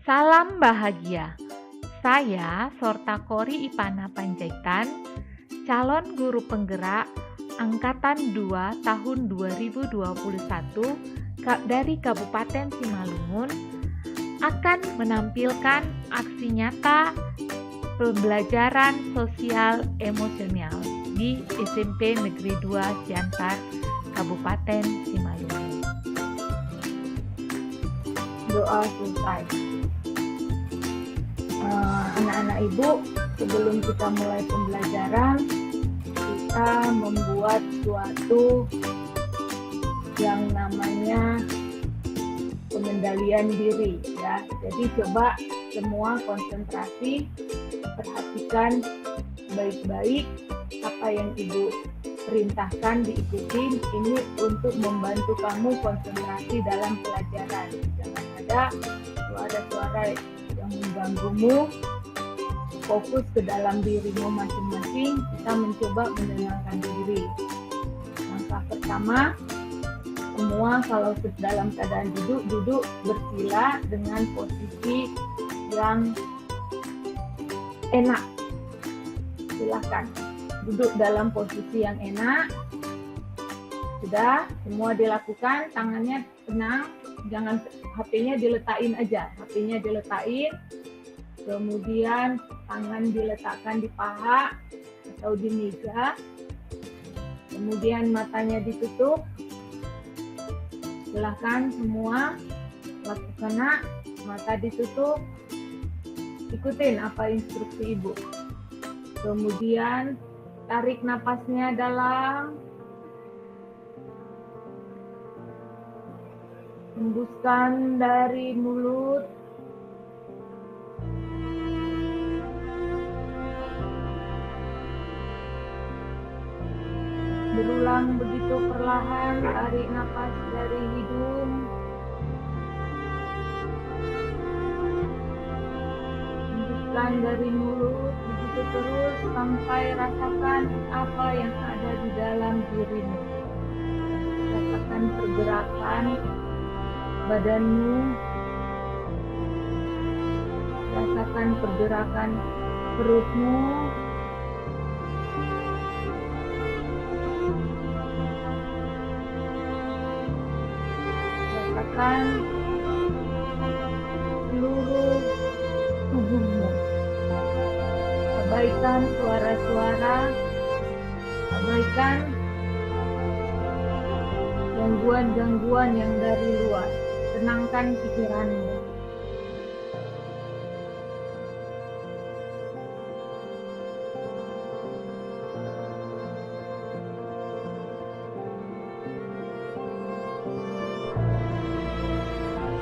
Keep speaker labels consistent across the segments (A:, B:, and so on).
A: Salam bahagia. Saya Sortakori Ipana Panjaitan, calon guru penggerak Angkatan 2 tahun 2021 dari Kabupaten Simalungun, akan menampilkan aksi nyata pembelajaran sosial emosional di SMP Negeri 2 Siantar, Kabupaten Simalungun.
B: Doa selesai. Anak-anak ibu, sebelum kita mulai pembelajaran, kita membuat suatu yang namanya pengendalian diri, ya. Jadi coba semua konsentrasi, perhatikan baik-baik apa yang ibu perintahkan, diikuti. Ini untuk membantu kamu konsentrasi dalam pelajaran. Jangan ada suara-suara yang mengganggumu. Fokus ke dalam dirimu masing-masing. Kita mencoba menenangkan diri. Langkah pertama, semua kalau dalam keadaan duduk bersila dengan posisi yang enak. Silakan duduk dalam posisi yang enak. Sudah semua dilakukan, tangannya tenang, jangan HP-nya diletakin aja. HP-nya diletakin, kemudian tangan diletakkan di paha atau di meja, kemudian matanya ditutup. Silahkan semua lakukan, nak. Mata ditutup, ikutin apa instruksi ibu. Kemudian tarik napasnya dalam, hembuskan dari mulut. Berulang begitu perlahan, tarik napas dari hidung, hembuskan dari mulut, begitu terus sampai rasakan apa yang ada di dalam dirimu. Rasakan pergerakan badanmu, rasakan pergerakan perutmu, rasakan seluruh tubuhmu. Abaikan suara-suara, abaikan gangguan-gangguan yang dari luar. Tenangkan pikiranmu.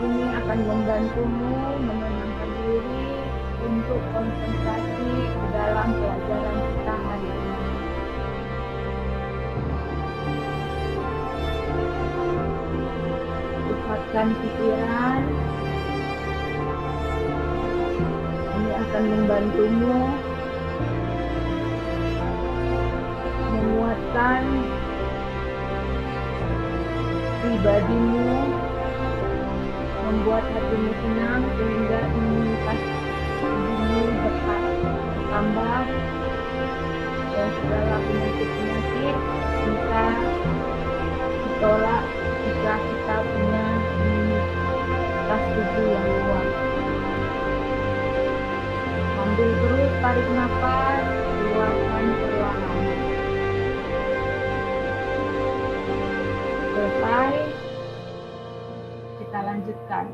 B: Ini akan membantumu menenangkan diri untuk konsentrasi di dalam pelajaran kita hari ini. Pusatkan pikiran. Ini akan membantumu menguatkan pribadimu, membuat hatimu tenang sehingga imunitas tubuhmu bertambah dan segala penyakit-penyakit bisa ditolak jika kita punya imunitas tubuh yang kuat. Ambil terus, tarik nafas, keluarkan perlahan. Selesai, kita lanjutkan.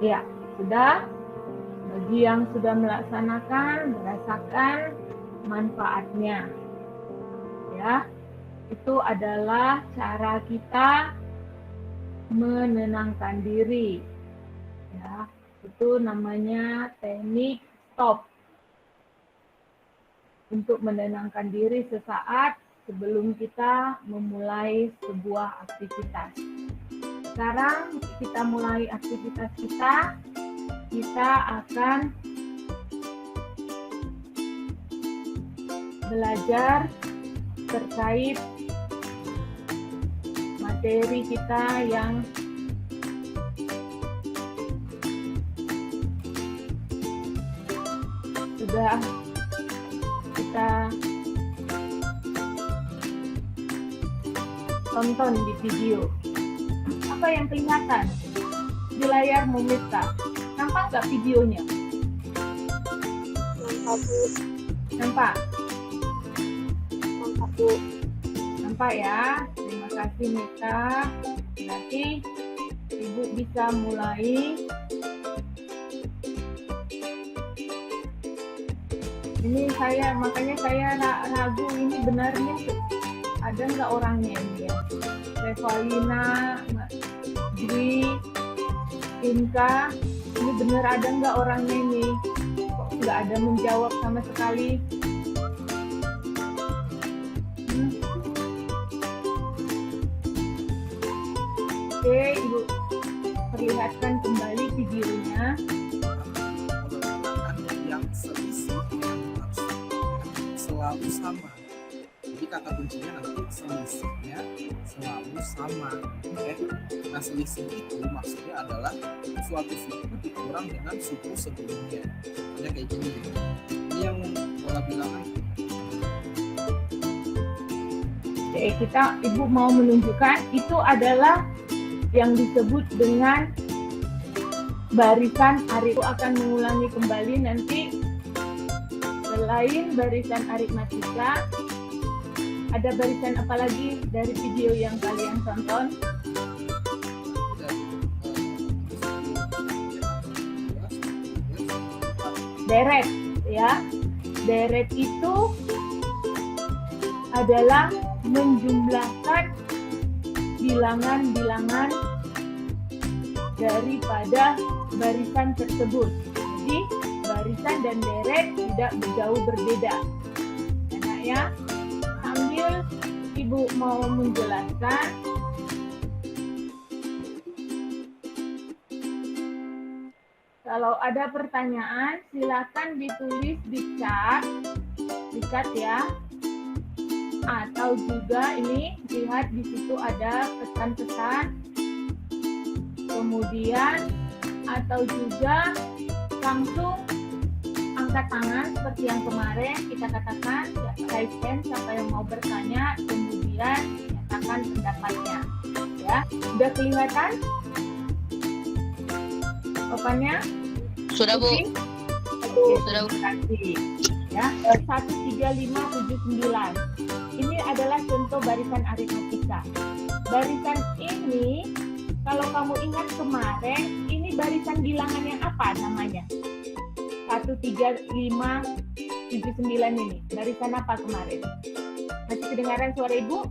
B: Ya, sudah. Bagi yang sudah melaksanakan, merasakan manfaatnya. Ya, itu adalah cara kita menenangkan diri. Ya, itu namanya teknik stop. Untuk menenangkan diri sesaat sebelum kita memulai sebuah aktivitas. Sekarang kita mulai aktivitas kita. Kita akan belajar terkait materi kita yang sudah kita tonton di video. Apa yang kelihatan di layar Momita? Nampak nggak videonya? Nampak? Nampak ya. Terima kasih Mita. Nanti Ibu bisa mulai. Ini makanya saya ragu ini benarnya ada nggak orangnya ini ya. Revalina, Dwi, Inka, ini benar ada nggak orangnya ini? Kok nggak ada menjawab sama sekali? Oke, Ibu perlihatkan kembali videonya.
C: Yang selisih selalu sama. Jadi kata kuncinya nanti selisihnya selalu sama. Oke. Nah, selisih itu maksudnya adalah suatu suku dikurang dengan suku sebelumnya. Contohnya kayak gini. Ini yang pola bilangan.
B: Oke, Ibu mau menunjukkan itu adalah yang disebut dengan barisan aritmatika. Ibu akan mengulangi kembali nanti. Selain barisan aritmatika, ada barisan apa lagi dari video yang kalian tonton? Deret, ya. Deret itu adalah menjumlahkan bilangan-bilangan daripada barisan tersebut. Jadi barisan dan deret tidak jauh berbeda. Enak ya? Sambil Ibu mau menjelaskan, kalau ada pertanyaan silakan ditulis di chat ya. Atau juga ini lihat di situ ada pesan-pesan. Kemudian atau juga langsung angkat tangan seperti yang kemarin kita katakan, raise hand siapa yang mau bertanya, kemudian nyatakan pendapatnya. Ya, sudah kelihatan papannya?
D: Sudah, Bu.
B: Sudah, Bu. Ya, 13579. Ini adalah contoh barisan aritmatika. Barisan ini kalau kamu ingat kemarin, ini barisan bilangan yang apa namanya? 13579 ini. Barisan apa kemarin? Masih kedengaran suara Ibu?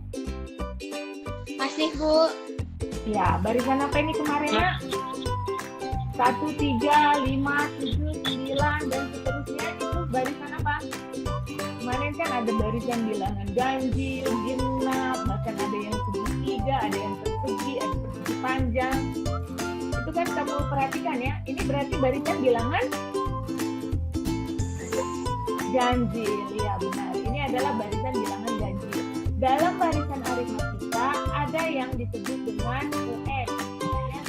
D: Masih, Bu.
B: Ya, barisan apa ini kemarinnya? 13579 dan seterusnya itu barisan apa? Kemarin kan ada barisan bilangan ganjil, genap, bahkan ada yang segitiga, ada yang persegi, ada persegi panjang. Itu kan kamu perhatikan ya. Ini berarti barisan bilangan ganjil, ya benar. Ini adalah barisan bilangan ganjil. Dalam barisan aritmatika ada yang disebut dengan UN,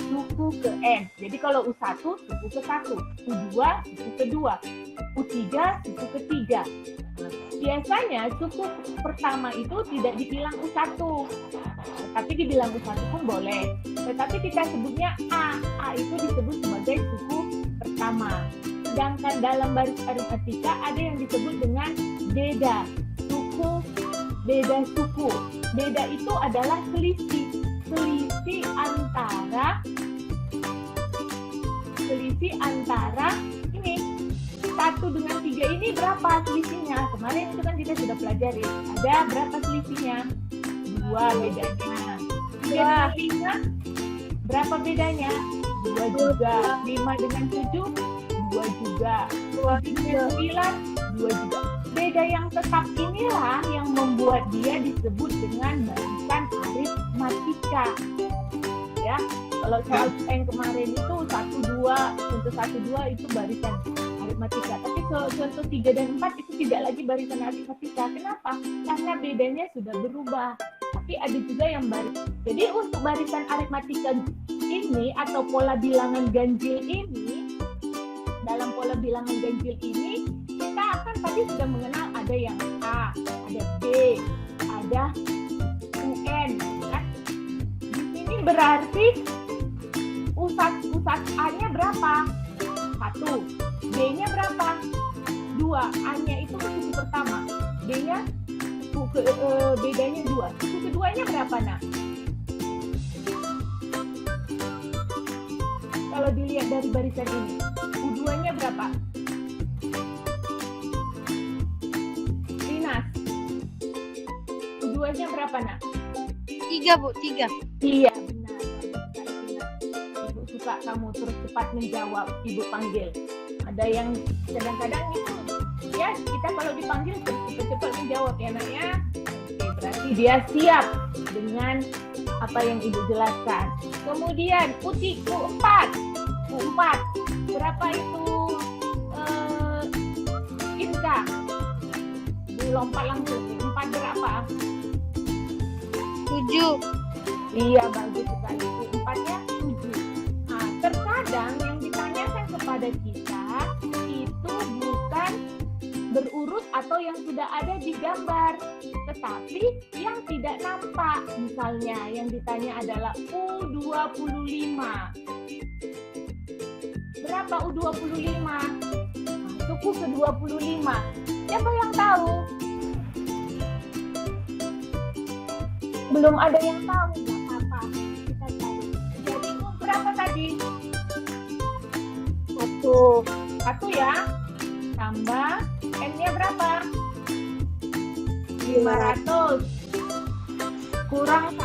B: suku ke N. Jadi kalau U1 suku ke 1, U2 suku ke 2, U3 suku ke 3. Biasanya suku pertama itu tidak dibilang U1, tapi dibilang U1 pun boleh. Tetapi kita sebutnya A. A itu disebut sebagai suku pertama. Sedangkan dalam baris aritmatika ada yang disebut dengan beda suku. Beda suku. Beda itu adalah selisih. Selisih antara ini 1 dengan 3 ini berapa selisihnya? Kemarin itu kan kita sudah pelajari. Ada berapa selisihnya? 2 bedanya. 3 dengan 5 berapa bedanya? 2 juga. 5 dengan 7 2 juga. 2 dengan 9 2 juga. Beda yang tetap inilah yang membuat dia disebut dengan barisan aritmatika. Ya, kalau soal yang kemarin itu 1, 2, contoh 1, 2 itu barisan aritmatika. Tapi contoh 3 dan 4 itu tidak lagi barisan aritmatika. Kenapa? Karena bedanya sudah berubah. Tapi ada juga yang barisan. Jadi untuk barisan aritmatika ini atau pola bilangan ganjil ini, dalam pola bilangan ganjil ini kita kan tadi sudah mengenal ada yang A, ada B, ada UN, kan? Di sini berarti pusat A-nya berapa? 1. B-nya berapa? 2. A-nya itu suku pertama. B-nya bedanya 2. Suku keduanya berapa, nak? Kalau dilihat dari barisan ini, U2-nya berapa? Rinas. U2-nya berapa, nak?
D: 3, Bu, 3.
B: Iya, benar. Ibu suka kamu terus cepat menjawab, Ibu panggil. Ada yang kadang-kadang itu, ya kita kalau dipanggil terus cepat menjawab ya, nak ya. Oke, berarti dia siap dengan apa yang Ibu jelaskan. Kemudian U4. Berapa itu Inka? Lompat langsung. 4 berapa?
D: 7.
B: Iya, bagus sekali. U4-nya 7. Nah, terkadang yang ditanyakan kepada kita itu bukan berurut atau yang sudah ada di gambar, tetapi yang tidak nampak. Misalnya yang ditanya adalah U25. Berapa U25? Nah, suku ke-25. Siapa yang tahu? Belum ada yang tahu, nggak apa-apa. Kita cari. Jadi berapa tadi? 1 ya. Tambah N-nya berapa? 500. Kurang 1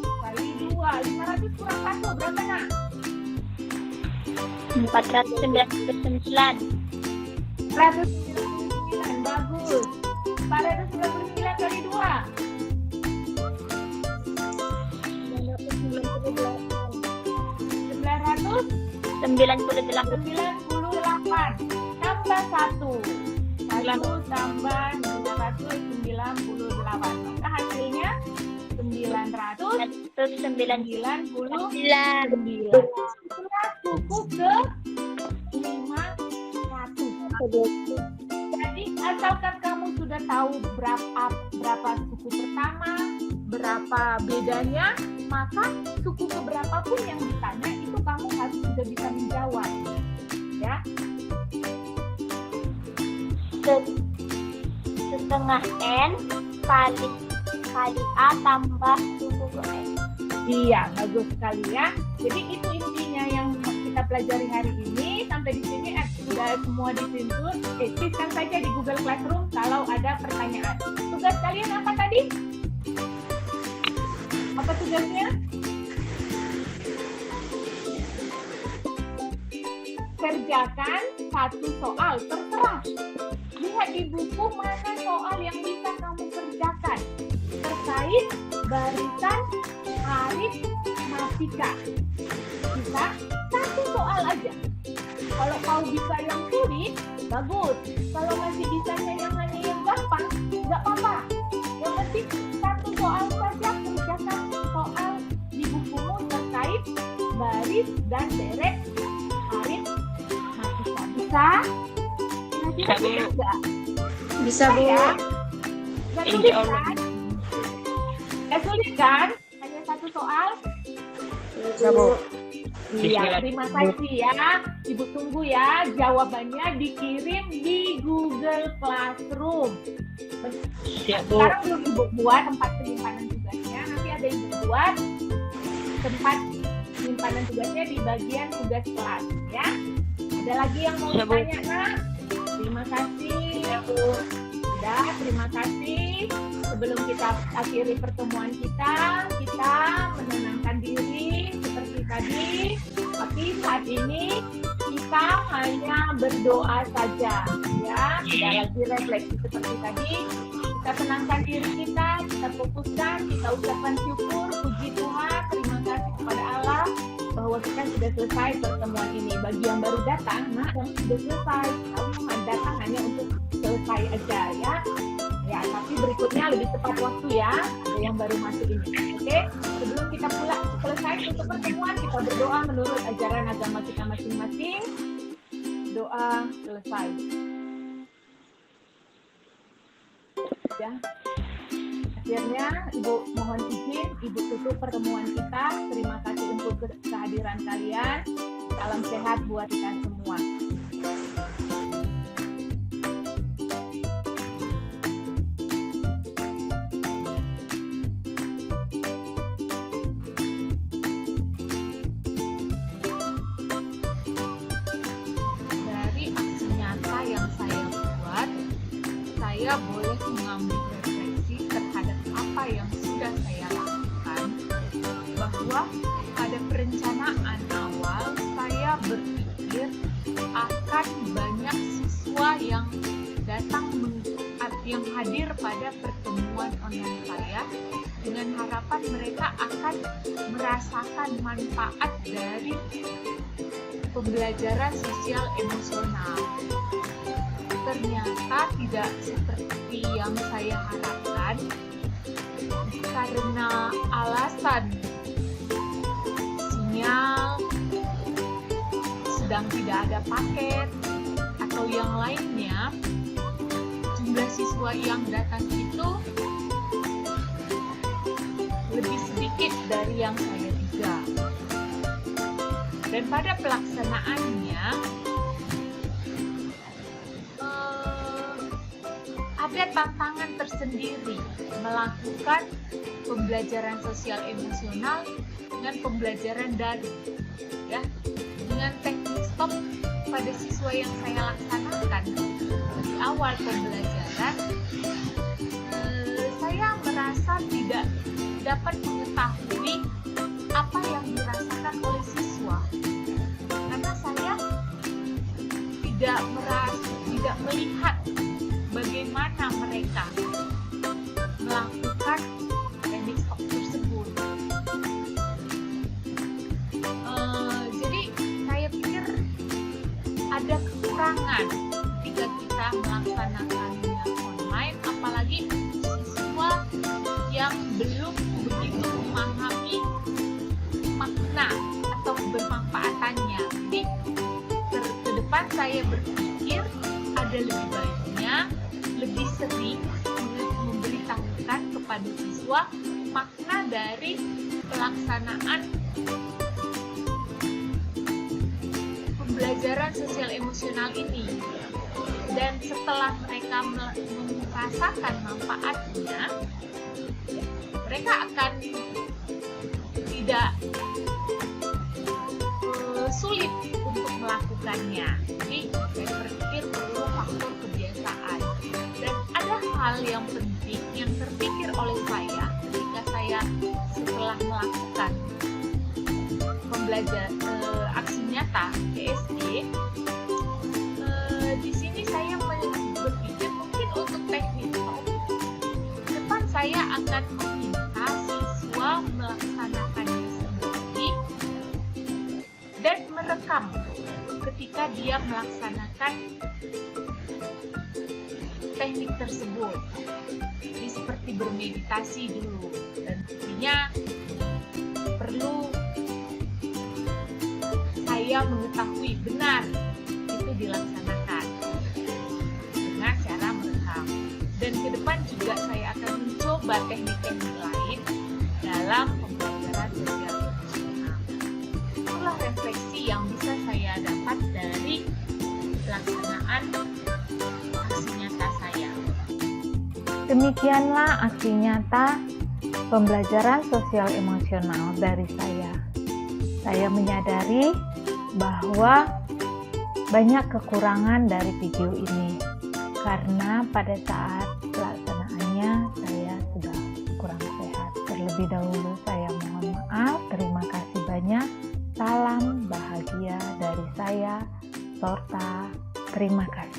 B: kali 2. 500 kurang 1 berapa, nak?
E: 499.
B: 199. Bagus. 499 kali 2. 998 tambah 1 tambah 998, maka hasilnya 999. Itulah suku ke 500. Jadi asalkan kamu sudah tahu berapa suku pertama, berapa bedanya, maka suku keberapa pun yang ditanya itu kamu harus sudah bisa menjawab, ya.
E: Setengah N kali A tambah suku ke N.
B: Iya, bagus sekali ya. Jadi itu intinya yang kita pelajari hari ini. Sampai di sini sudah semua disusun. Tuliskan saja di Google Classroom kalau ada pertanyaan. Tugas kalian apa tadi? Apa tugasnya? Kerjakan 1 soal, terserah. Lihat di buku mana soal yang bisa kamu kerjakan terkait barisan Arif Masika. Bisa 1 soal aja. Kalau kau bisa yang sulit, bagus. Kalau masih bisanya yang hanya yang gampang, nggak apa-apa. Yang penting 1 soal saja, kerjakan soal di bukumu terkait baris dan deret Arif Masika. Bisa?
E: Bisa, Bu.
B: Bisa, Bu. Ya? Nggak sulit kan? Nggak sulit kan? Hanya 1 soal?
E: Bisa, Bu.
B: Iya, terima kasih ya. Ibu tunggu ya jawabannya dikirim di Google Classroom. Sekarang belum Ibu buat tempat penyimpanan tugasnya. Nanti ada Ibu buat tempat penyimpanan tugasnya di bagian tugas kelas ya. Ada lagi yang mau ditanya, Nak? Terima kasih. Sudah, terima kasih. Sebelum kita akhiri pertemuan kita menenangkan diri seperti tadi. Tapi saat ini kita hanya berdoa saja, ya. Tidak lagi refleksi seperti tadi. Kita tenangkan diri kita fokuskan, kita ucapkan syukur, puji Tuhan, terima kasih kepada Allah bahwa kita sudah selesai pertemuan ini. Bagi yang baru datang, nah kamu sudah selesai. Kamu datang hanya untuk selesai aja ya. Ya, tapi berikutnya lebih tepat waktu ya. Ada yang baru masuk ini. Oke? Sebelum kita pulang selesai untuk pertemuan, kita berdoa menurut ajaran agama kita masing-masing. Doa selesai. ya. Akhirnya Ibu mohon izin, Ibu tutup pertemuan kita. Terima kasih untuk kehadiran kalian. Salam sehat buat kita semua.
A: Dari aksi nyata yang saya buat, saya boleh mengambil refleksi terhadap apa yang sudah saya lakukan, bahwa pada perencanaan awal saya berpikir akan banyak siswa yang datang yang hadir pada pertemuan online saya dengan harapan mereka akan merasakan manfaat dari pembelajaran sosial emosional. Ternyata tidak seperti yang saya harapkan karena alasan sinyal sedang tidak ada paket atau yang lainnya. Jumlah siswa yang datang itu lebih sedikit dari yang saya duga. Dan pada pelaksanaannya ada tantangan tersendiri melakukan pembelajaran sosial emosional dengan pembelajaran daring, ya, dengan teknik stop pada siswa yang saya laksanakan di awal pembelajaran. Saya merasa tidak dapat mengetahui apa yang dirasakan oleh siswa karena saya tidak melihat bagaimana mereka melakukan teknik stop tersebut. Jadi saya pikir ada kekurangan ketika kita melaksanakannya online, apalagi siswa yang belum begitu memahami makna atau bermanfaatannya. Jadi ke depan saya berpikir ada lebih baiknya lebih sering memberitahukan kepada siswa makna dari pelaksanaan pembelajaran sosial emosional ini. Dan setelah mereka merasakan manfaatnya, mereka akan tidak sulit untuk melakukannya. Jadi saya berpikir perlu faktor kebiasaan. Dan ada hal yang penting yang terpikir oleh saya ketika saya setelah melakukan pembelajaran aksi nyata PSD. Di sini saya berpikir mungkin untuk teknik ke depan saya akan meminta siswa melaksanakannya sendiri dan merekam ketika dia melaksanakan teknik tersebut. Jadi seperti bermeditasi dulu, dan tentunya perlu saya mengetahui benar itu dilaksanakan dengan cara merekam. Dan ke depan juga saya akan mencoba teknik-teknik lain dalam pembelajaran sosial emosional. Itulah refleksi yang bisa saya dapat dari pelaksanaan aksi nyata saya.
F: Demikianlah aksi nyata pembelajaran sosial emosional dari saya. Saya menyadari bahwa banyak kekurangan dari video ini karena pada saat pelaksanaannya saya sudah kurang sehat. Terlebih dahulu saya mohon maaf. Terima kasih banyak. Salam bahagia dari saya, Sorta. Terima kasih.